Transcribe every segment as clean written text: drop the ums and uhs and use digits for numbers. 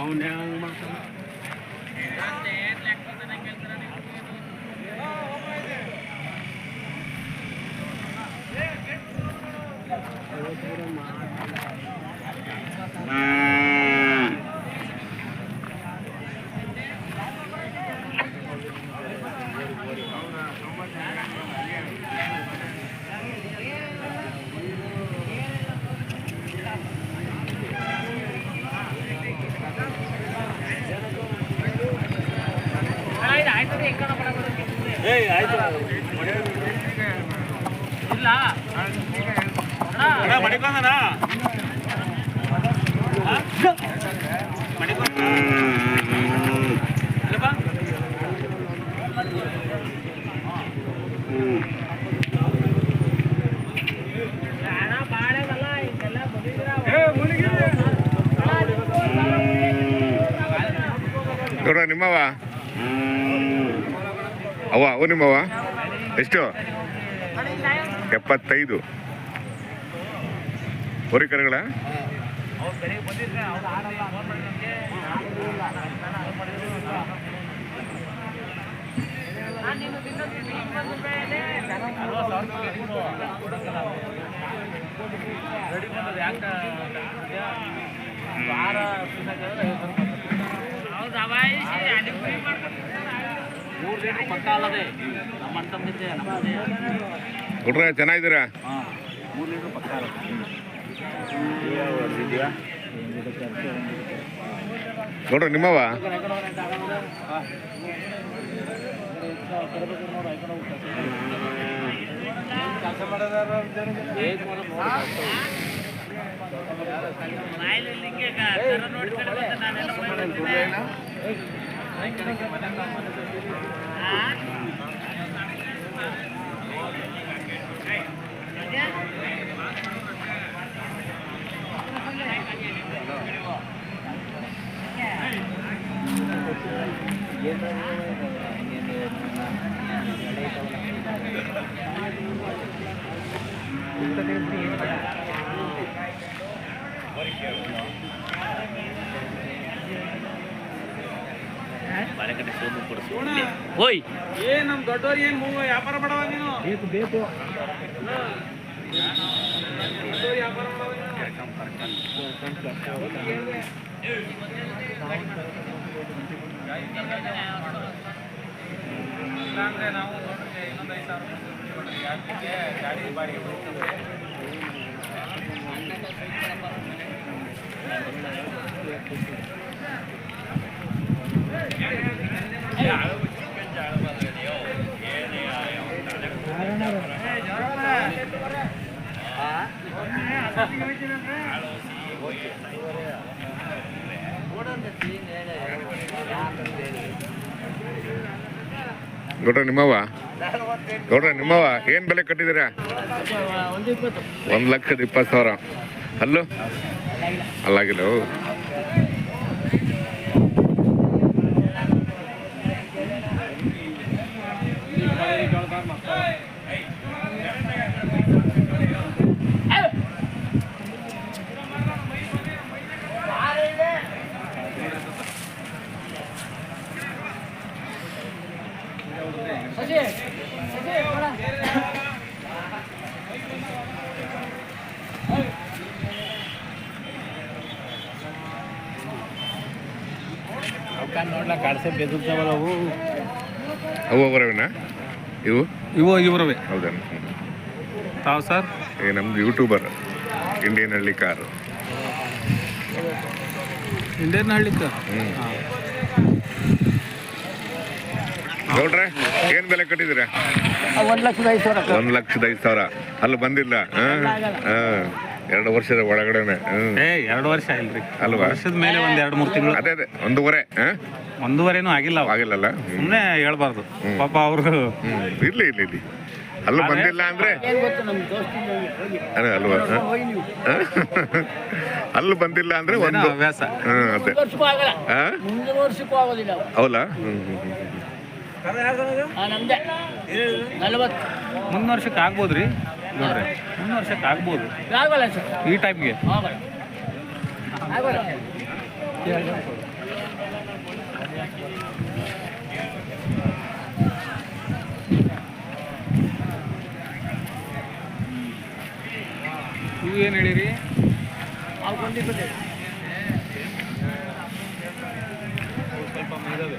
ಅವನೇ ಮಡಿಕೊಂಡನ ನೋಡ್ರ ನಿಮ್ಮವ ಅವು ನಿಮ್ಮವ ಎಷ್ಟು 75 ಹೊರಿ ಕರುಗಳ ಕೊಟ್ರೆ ಚೆನ್ನಾಗಿದ್ದೀರಾ? ನೋಡ್ರಿ ನಿಮ್ಮವ ಓಯ್ ಏನ್ ನಮ್ ದೊಡ್ಡವ್ರು ಏನ್ ವ್ಯಾಪಾರ ಮಾಡವ ನೀನು ಬೇಕು ವ್ಯಾಪಾರ ಅಂದ್ರೆ ನಾವು ಇನ್ನೊಂದು 5,000 ಗಾಡಿ ಬಾಡಿಗೆ ಗೌಡ್ರ ನಿಮ್ಮವ ಏನ್ ಬೆಲೆ ಕಟ್ಟಿದ್ದೀರಾ? 1,20,000. ಅಲ್ಲೂ ಅಲ್ಲಾಗಿಲ್ಲ. ನೋಡ್ಲಾ ಕಾಡ್ಸೆ ಬೆದರ್ತಾವಲ್ಲ ಅವು ಅವರವೇನಾ? ಇವರವೇ. ಹೌದಾ? ತಾವು ಸರ್ ನಮ್ದು ಯೂಟ್ಯೂಬರ್ ಇಂಡಿಯನ್ ಹಳ್ಳಿ ಕಾರು. ಇಂಡಿಯನ್ ಹಳ್ಳಿ ಕಾರ್. ನೋಡ್ರೆ ಏನ್ ಬೆಲೆ ಕಟ್ಟಿದ್ದೀರಾ? 1,05,000. 1,05,000. ಅಲ್ಲಿ ಬಂದಿಲ್ಲ. 2 ವರ್ಷದ ಒಳಗಡೆನೆ. 2 ವರ್ಷ ಇಲ್ರಿ ಅಲ್ವಾ? ವರ್ಷದ ಮೇಲೆ 1-2-3 ತಿಂಗಳು. ಅದೇ 1.5. 1.5 ಆಗಿಲ್ಲ. ಆಗಿಲ್ಲಲ್ಲ. ಸುಮ್ಮನೆ ಹೇಳ್ಬಾರ್ದು ಪಾಪ ಅವ್ರದ್ದು. ಇರ್ಲಿ ಅಲ್ಲೂ ಬಂದಿಲ್ಲ ಅಂದ್ರೆ ಏನ್ ಗೊತ್ತು ನಮ್ಮ ದೋಸ್ತಿಂದ ಹೋಗಿ ಅಲ್ವಾ ಹೋಗಿ ನೀವು ಅಲ್ಲೂ ಬಂದಿಲ್ಲ ಅಂದ್ರೆ ಒಂದು ಹವ್ಯಾಸ. ಅದೇ ಮುಂದಿನ ವರ್ಷಕ್ಕೂ ಆಗಲ್ಲ ಹಾ ಮುಂದಿನ ವರ್ಷಕ್ಕೂ ಆಗೋದಿಲ್ಲ ಅವು. ಹೌದಾ ನಮ್ದೆ 40 ಮುಂದಿನ ವರ್ಷಕ್ಕೆ ಆಗ್ಬೋದ್ರಿ ನೋಡ್ರಿ, ಮುಂದಿನ ವರ್ಷಕ್ಕೆ ಆಗ್ಬೋದು ಆಗಲ್ಲ ಸರ್, ಈ ಟೈಮ್ಗೆ. ಆಗಲ್ಲ ಆಗಲ್ಲ. ಇವು ಏನು ಹೇಳಿರಿ? ಅವು ಕೊಂಡಿರ್ತದೆ ಸ್ವಲ್ಪ ಇದಾವೆ.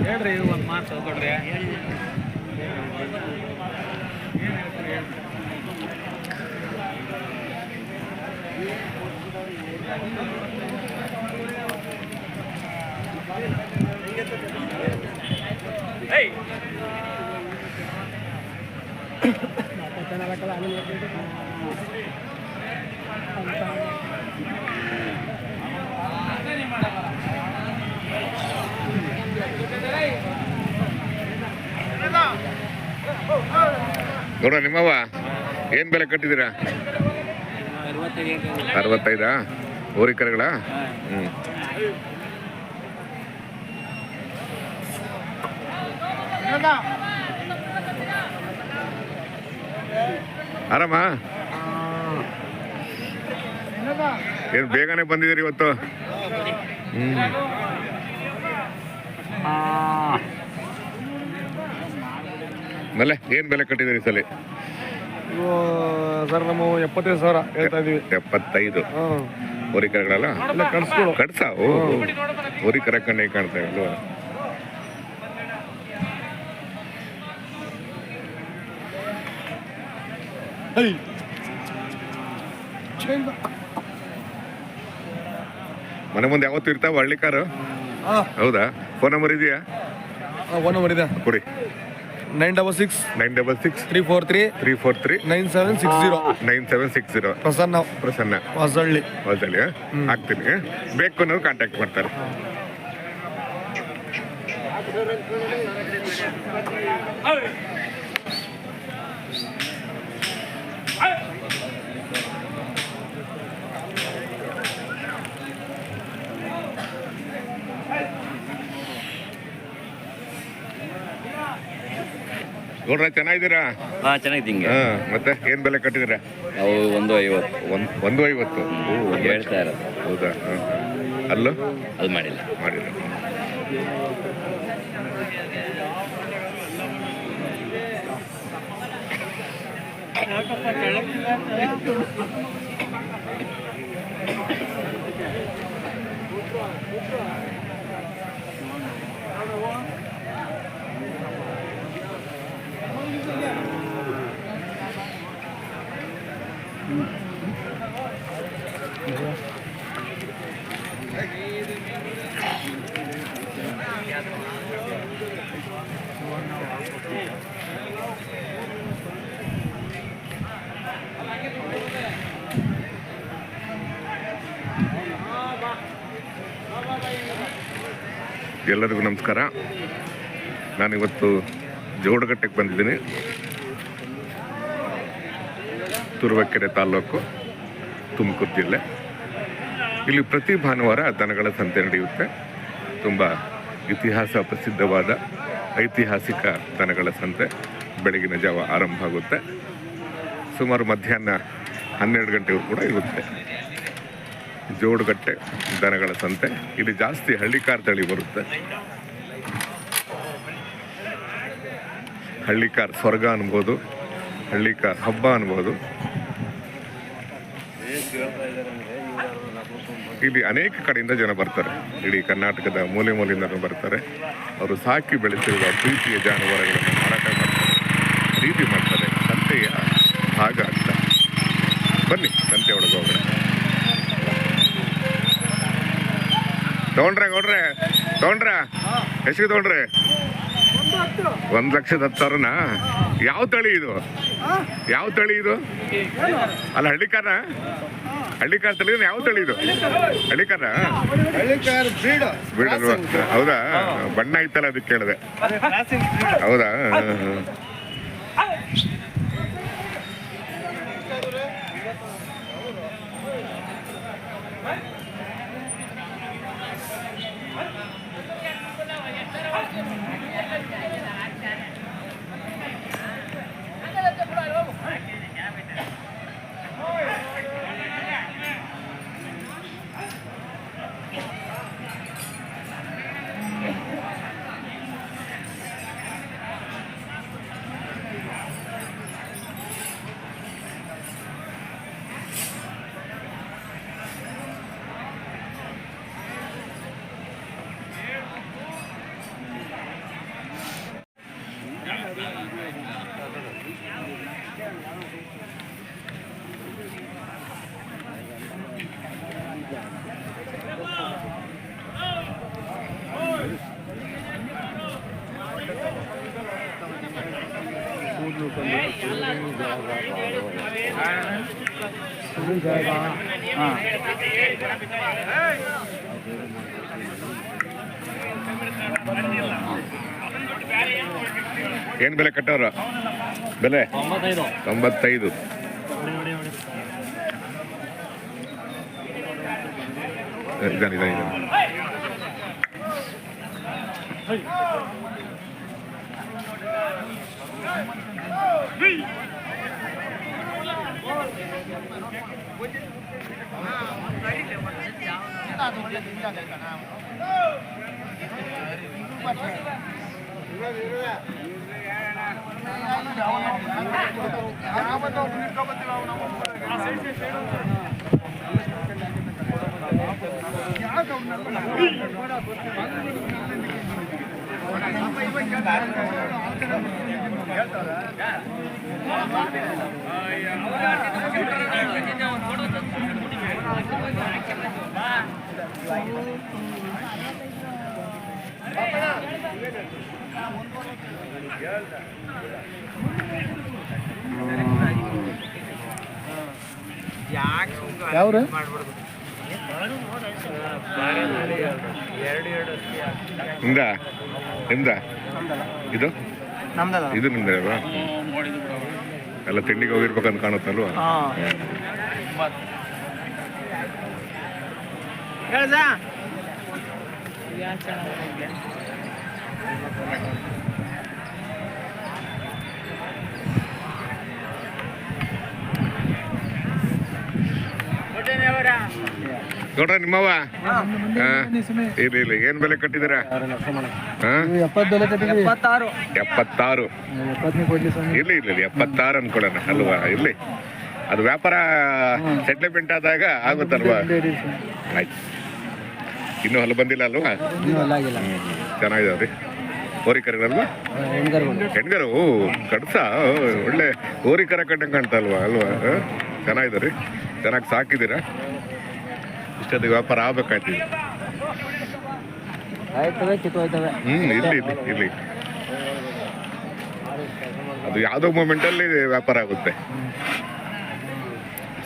ಹೇಳ್ರಿ ಒಂದು ಮಾತು ಕೊಡ್ರಿ. ನೋಡ ನಿಮ್ಮವ್ವ ಏನ್ ಬೆಲೆ ಕಟ್ಟಿದ್ದೀರಾ? 65 ಹೋರಿಕರಗಳ? ಹ್ಮ್. ಆರಾಮ? ಏನ್ ಬೇಗನೆ ಬಂದಿದ್ದೀರಿ ಇವತ್ತು? ಆಮೇಲೆ ಏನ್ ಬೆಲೆ ಕಟ್ಟಿದ್ದೀರಿ ಸಲ? ಸರ್ ನಾವು 75,000 ಹೇಳ್ತಾ ಇದೀವಿ. 75 ಹಾಂ ಹೋರಿಕರಗಳಲ್ಲ? ಇಲ್ಲ ಕಟ್ಸ್ಕೊಡು. ಕಟ್ಸ ಹೋರಿಕರ ಕಣ್ಣೆ ಕಾಣ್ತಾ ಇಲ್ವಾ? ಮನೆ ಮುಂದೆ ಯಾವತ್ತು ಇರ್ತಾವ ಹಳ್ಳಿ ಕಾರು? ಹೌದಾ? ಫೋನ್ ನಂಬರ್ ಇದೆಯಾ? ಫೋನ್ ನಂಬರ್ ಇದೆ, ಕೊಡಿ. 966 966 343 343 9760. 9760. ಪ್ರಸನ್ನ ಪ್ರಸನ್ನ ಹೊಸಳ್ಳಿ. ಹೊಸಳ್ಳಿ ಹಾಕ್ತೀನಿ. ಬೇಕು ಅನ್ನೋರು ಕಾಂಟ್ಯಾಕ್ಟ್ ಮಾಡ್ತಾರೆ. ನೋಡ್ರ ಚೆನ್ನಾಗಿದ್ದೀರಾ? ಹಾಂ ಚೆನ್ನಾಗಿದ್ದೀನಿ. ಹಾ ಮತ್ತೆ ಏನ್ ಬೆಲೆ ಕಟ್ಟಿದ್ದೀರಾ? ಅವು 150. 150. ಹೇಳ್ತಾ ಇರೋದು. ಹೌದಾ? ಅಲ್ಲೂ ಅದು ಮಾಡಿಲ್ಲ. ಮಾಡಿಲ್ಲ. ಎಲ್ಲರಿಗೂ ನಮಸ್ಕಾರ. ನಾನಿವತ್ತು ಜೋಡಗಟ್ಟೆಗೆ ಬಂದಿದ್ದೀನಿ. ತುರುವೇಕೆರೆ ತಾಲೂಕು, ತುಮಕೂರು ಜಿಲ್ಲೆ. ಇಲ್ಲಿ ಪ್ರತಿ ಭಾನುವಾರ ದನಗಳ ಸಂತೆ ನಡೆಯುತ್ತೆ. ತುಂಬ ಇತಿಹಾಸ ಪ್ರಸಿದ್ಧವಾದ ಐತಿಹಾಸಿಕ ದನಗಳ ಸಂತೆ ಬೆಳಗಿನ ಜಾವ ಆರಂಭ ಆಗುತ್ತೆ. ಸುಮಾರು ಮಧ್ಯಾಹ್ನ 12 ಗಂಟೆಗೂ ಕೂಡ ಇರುತ್ತೆ. ಜೋಡಗಟ್ಟೆ ದನಗಳ ಸಂತೆ. ಇಲ್ಲಿ ಜಾಸ್ತಿ ಹಳ್ಳಿಕಾರ್ ತಳಿ ಬರುತ್ತೆ. ಹಳ್ಳಿಕಾರ್ ಸ್ವರ್ಗ ಅನ್ಬೋದು, ಹಳ್ಳಿಕಾರ್ ಹಬ್ಬ ಅನ್ಬೋದು. ಇಲ್ಲಿ ಅನೇಕ ಕಡೆಯಿಂದ ಜನ ಬರ್ತಾರೆ. ಇಡೀ ಕರ್ನಾಟಕದ ಮೂಲೆ ಮೂಲೆಯಿಂದ ಬರ್ತಾರೆ. ಅವರು ಸಾಕಿ ಬೆಳೆಸಿರುವ ಪ್ರೀತಿಯ ಜಾನುವಾರುಗಳನ್ನು ಮಾರಾಟ ಮಾಡ್ತಾರೆ, ಖರೀದಿ ಮಾಡ್ತಾರೆ. ಸಂತೆಯ ಭಾಗ ಅಂತ. ಬನ್ನಿ ಸಂತೆ ಒಳಗೆ ಹೋಗೋಣ. ತಗೊಂಡ್ರೆ ಎಷ್ಟು ತಗೊಂಡ್ರೆ? 1,10,000ನಾ? ಯಾವ ತಳಿ ಇದು? ಯಾವ ತಳಿ ಇದು? ಅಲ್ಲ ಹಳ್ಳಿಕಾರ ತಳಿ ಯಾವ ತಳಿ ಇದು? ಹಳ್ಳಿಕಾರ ಬಿಡಲ್ವಾ? ಹೌದಾ? ಬಣ್ಣ ಇತ್ತಲ್ಲ ಅದಕ್ಕೆ ಕೇಳಿದೆ. ಹೌದಾ? ಏನ್ ಬೆಲೆ ಕಟ್ಟವ್ರ? ಬೆಲೆ 95. ಇದಾನೆ. ಯಾವ್ರು? ನಿಮ್ದ ಇದು? ಇದು ನಿಮ್ದ ಅಲ್ವಾ? ಎಲ್ಲ ತಿಂಡಿಗೆ ಹೋಗಿರ್ಬೇಕಂತ ಕಾಣುತ್ತಲ್ವಾ? ನೋಡ್ರ ನಿಮ್ಮವ ಇಲ್ಲ ಏನ್ ಬೆಲೆ ಕಟ್ಟಿದ್ದೀರಾ? 76. ಇರ್ಲಿ 76 ಅನ್ಕೊಳ್ಳೋಣ ಅಲ್ವಾ? ಇರ್ಲಿ, ಅದು ವ್ಯಾಪಾರ ಸೆಟ್ಲ್ಮೆಂಟ್ ಆದಾಗ ಆಗುತ್ತಲ್ವಾ? ಆಯ್ತು. ಇನ್ನೂ ಹೊಲ ಬಂದಿಲ್ಲ ಅಲ್ವಾ? ಚೆನ್ನಾಗಿದಾವ್ರಿ. ಹೋರಿಕರಗಳಲ್ವಾ? ಹೆಣ್ಗರು ಕಡ್ಸ ಒಳ್ಳೆ ಹೋರಿಕರ ಕಂಡಂಗೆ ಕಾಣ್ತಲ್ವಾ ಅಲ್ವಾ? ಚೆನ್ನಾಗಿದಾವ್ರಿ, ಚೆನ್ನಾಗಿ ಸಾಕಿದ್ದೀರಾ. ಇಷ್ಟೊತ್ತಿಗೆ ವ್ಯಾಪಾರ ಆಗ್ಬೇಕಾಯ್ತು. ಇಲ್ಲಿ ಅದು ಯಾವುದೋ ಮೂಮೆಂಟಲ್ಲಿ ವ್ಯಾಪಾರ ಆಗುತ್ತೆ.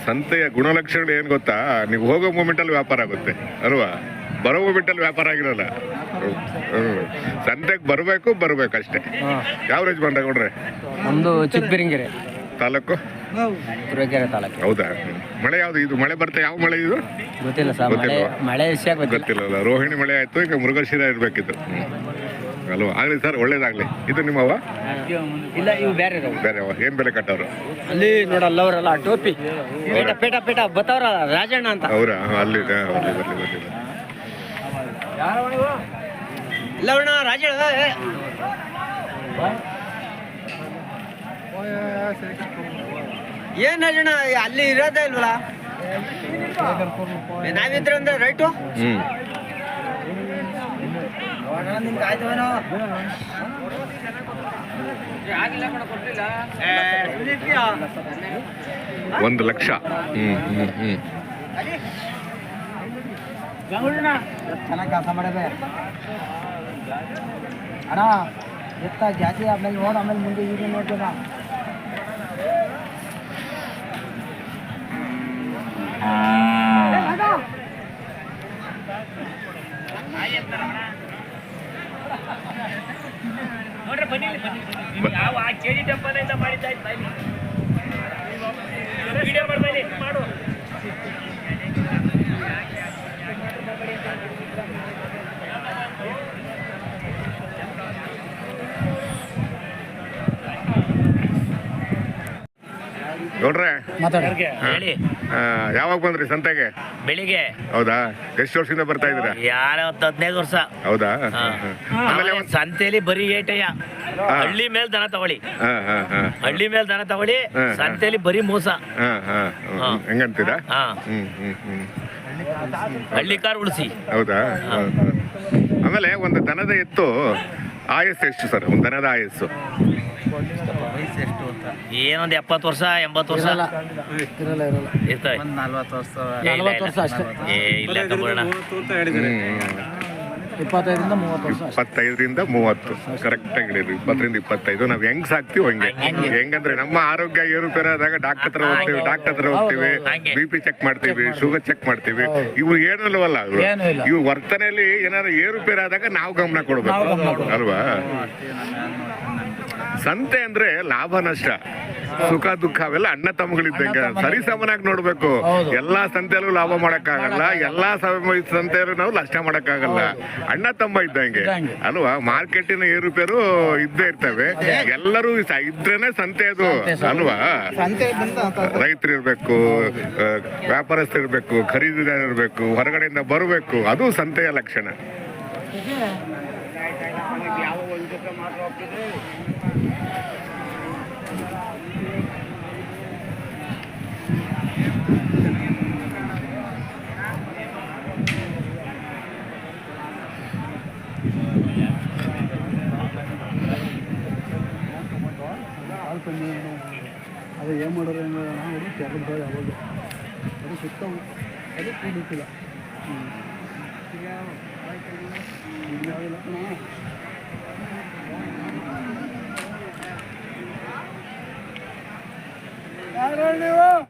ಸಂತೆಯ ಗುಣಲಕ್ಷಣಗಳು ಏನು ಗೊತ್ತಾ? ನೀವು ಹೋಗೋ ಮೂಮೆಂಟಲ್ಲಿ ವ್ಯಾಪಾರ ಆಗುತ್ತೆ ಅಲ್ವಾ? ಬರೋ ಮೂಮೆಂಟಲ್ಲಿ ವ್ಯಾಪಾರ ಆಗಿರಲ್ಲ. ಸಂತೆಗೆ ಬರಬೇಕು ಅಷ್ಟೇ. ಯಾವ ರೇಜ್ ಬಂದ ಕೊಡ್ರೆ? ನಮ್ದು ಚಿಕ್ಕಬಿರಿಂಗೆರೆ ತಾಲೂಕು, ತುರುವೇಕೆರೆ ತಾಲೂಕು. ಹೌದಾ? ಮಳೆ ಯಾವ್ದು ಇದು? ಮಳೆ ಬರ್ತಾ ಯಾವ ಮಳೆ ಇದು? ಗೊತ್ತಿಲ್ಲ ಸರ್, ಮಳೆ ವಿಷಯ ಗೊತ್ತಿಲ್ಲ. ರೋಹಿಣಿ ಮಳೆ ಆಯ್ತು, ಈಗ ಮೃಗಶಿರ ಇರ್ಬೇಕಿತ್ತು ಅಲ್ವಾ? ಆಗ್ಲಿ ಸರ್, ಒಳ್ಳೇದಾಗ್ಲಿ. ಇದು ನಿಮ್ಮವ? ಇಲ್ಲ, ಇವು ಬೇರೆ ಬೇರೆವ. ಏನ್ ಬೆಲೆ ಕಟ್ಟವ್ರು? ಅಲ್ಲಿ ನೋಡಲ್ಲ ಅವರಲ್ಲ ಟೋಪಿ ಪೇಟ ಪೇಟ ಬತ್ತವ್ರ ರಾಜಣ್ಣ ಅಂತ. ಅವ್ರಾ? ಅಲ್ಲಿ ಇಲ್ಲ ಅಣ್ಣ, ರಾಜಣ್ಣ ಏನ್ ರಾಜಣ್ಣ ಅಲ್ಲಿ ಇರೋದೇ ಇಲ್ವಲ್ಲ? ನಾವಿದ್ರೆ ಅಂದ್ರೆ ರೈಟು. ಒಂದು ಲಕ್ಷ. ಚೆನ್ನಾಗಿ ಕೆಲಸ ಮಾಡಿದೆ ಅಣ್ಣ. ಎತ್ತ ಜಾಸ್ತಿ ಆಮೇಲೆ ನೋಡು, ಆಮೇಲೆ ಮುಂದೆ ಈಗ ನೋಡ್ಬೇಡ. ನೋಡ್ರಿ ಬನ್ನಿ ಯಾವ ಆ ಕೆ ಜಿ ಟೆಂಪಲಿಂದ ಮಾಡಿದ್ದಾಯ್ತು ವಿಡಿಯೋ ಮಾಡ್ತೀನಿ ಮಾಡು. ನೋಡ್ರೆ ಹೇಳಿ ಯಾವಾಗ ಬಂದ್ರಿ ಸಂತೆಗೆ? ಬೆಳಿಗ್ಗೆ. ಹೌದಾ? ಎಷ್ಟು ವರ್ಷದಿಂದ ಬರ್ತಾ ಇದ್ದೀರಾ? ಯಾರ 15 ವರ್ಷ. ಹೌದಾ? ಆಮೇಲೆ ಸಂತೆಲಿ ಬರೀ ಏಟಯ್ಯ. ಹಳ್ಳಿ ಮೇಲೆ ದನ ತಗೊಳ್ಳಿ, ಹಳ್ಳಿ ಮೇಲೆ ದನ ತಗೊಳ್ಳಿ, ಸಂತೆಲಿ ಬರೀ ಮೋಸ. ಹೆಂಗಂತೀರಾ? ಹಳ್ಳಿ ಕಾರ್ ಉಳಿಸಿ. ಹೌದಾ? ಆಮೇಲೆ ಒಂದು ದನದ ಎತ್ತು ಆಯಸ್ಸು ಎಷ್ಟು ಸರ್? ಒಂದು ದನದ ಆಯಸ್ಸು ಏನೊಂದು 70 ವರ್ಷ 80 ವರ್ಷ ಇರ್ತವೆ. 40 ವರ್ಷ ಇಲ್ಲ, 40 ವರ್ಷ ಅಷ್ಟೇ. ಇಲ್ಲ ತಗೊಳ್ಳೋಣ. 25ರಿಂದ 30 ವರ್ಷ. 25ರಿಂದ 30 ಕರೆಕ್ಟ್ ಆಗಿ ಹೇಳಿದ್ರಿ. 20ರಿಂದ 25 ನಾವು ಹೆಂಗ್ ಸಾಕ್ತಿವಿ ಹಂಗೆ. ಹೆಂಗಂದ್ರೆ ನಮ್ಮ ಆರೋಗ್ಯ ಏರುಪೇರಾದಾಗ ಡಾಕ್ಟರ್ ಹತ್ರ ಹೋಗ್ತೀವಿ, BP ಚೆಕ್ ಮಾಡ್ತೀವಿ, ಶುಗರ್ ಚೆಕ್ ಮಾಡ್ತೀವಿ. ಇವು ಏನೂ ಇಲ್ವಲ್ಲ, ಇವು ವರ್ತನೆಯಲ್ಲಿ ಏನಾದ್ರು ಏರುಪೇರಾದಾಗ ನಾವು ಗಮನ ಕೊಡ್ಬೇಕು ಅಲ್ವಾ? ಸಂತೆ ಅಂದ್ರೆ ಲಾಭ ನಷ್ಟ, ಸುಖ ದುಃಖ ಅವೆಲ್ಲ ಅಣ್ಣ ತಮ್ಮಗಳಿದ್ದಂಗೆ ಸರಿ ಸಮನಾಗಿ ನೋಡ್ಬೇಕು. ಎಲ್ಲಾ ಸಂತೆಯಲ್ಲೂ ಲಾಭ ಮಾಡಕ್ಕಾಗಲ್ಲ, ಎಲ್ಲಾ ಸಂತೆಯಲ್ಲೂ ನಾವು ನಷ್ಟ ಮಾಡಕ್ಕಾಗಲ್ಲ. ಅಣ್ಣ ತಮ್ಮ ಇದ್ದಂಗೆ ಅಲ್ವಾ? ಮಾರ್ಕೆಟಿನ ಏರುಪೇರು ಇದ್ದೇ ಇರ್ತವೆ. ಎಲ್ಲರೂ ಇದ್ರೇನೆ ಸಂತೆ ಅದು ಅಲ್ವಾ? ರೈತರು ಇರ್ಬೇಕು, ವ್ಯಾಪಾರಸ್ಥರು ಇರ್ಬೇಕು, ಖರೀದಿದಾರ ಇರ್ಬೇಕು, ಹೊರಗಡೆಯಿಂದ ಬರಬೇಕು. ಅದು ಸಂತೆಯ ಲಕ್ಷಣ. ಅದು ಏನು ಮಾಡೋರು ಅವರು ತೆಗೆದು ಯಾವಾಗ ಅದು ಸುತ್ತ ಅದು ಕೂಡಿಕ್ಕಿಲ್ಲ. ಯಾರು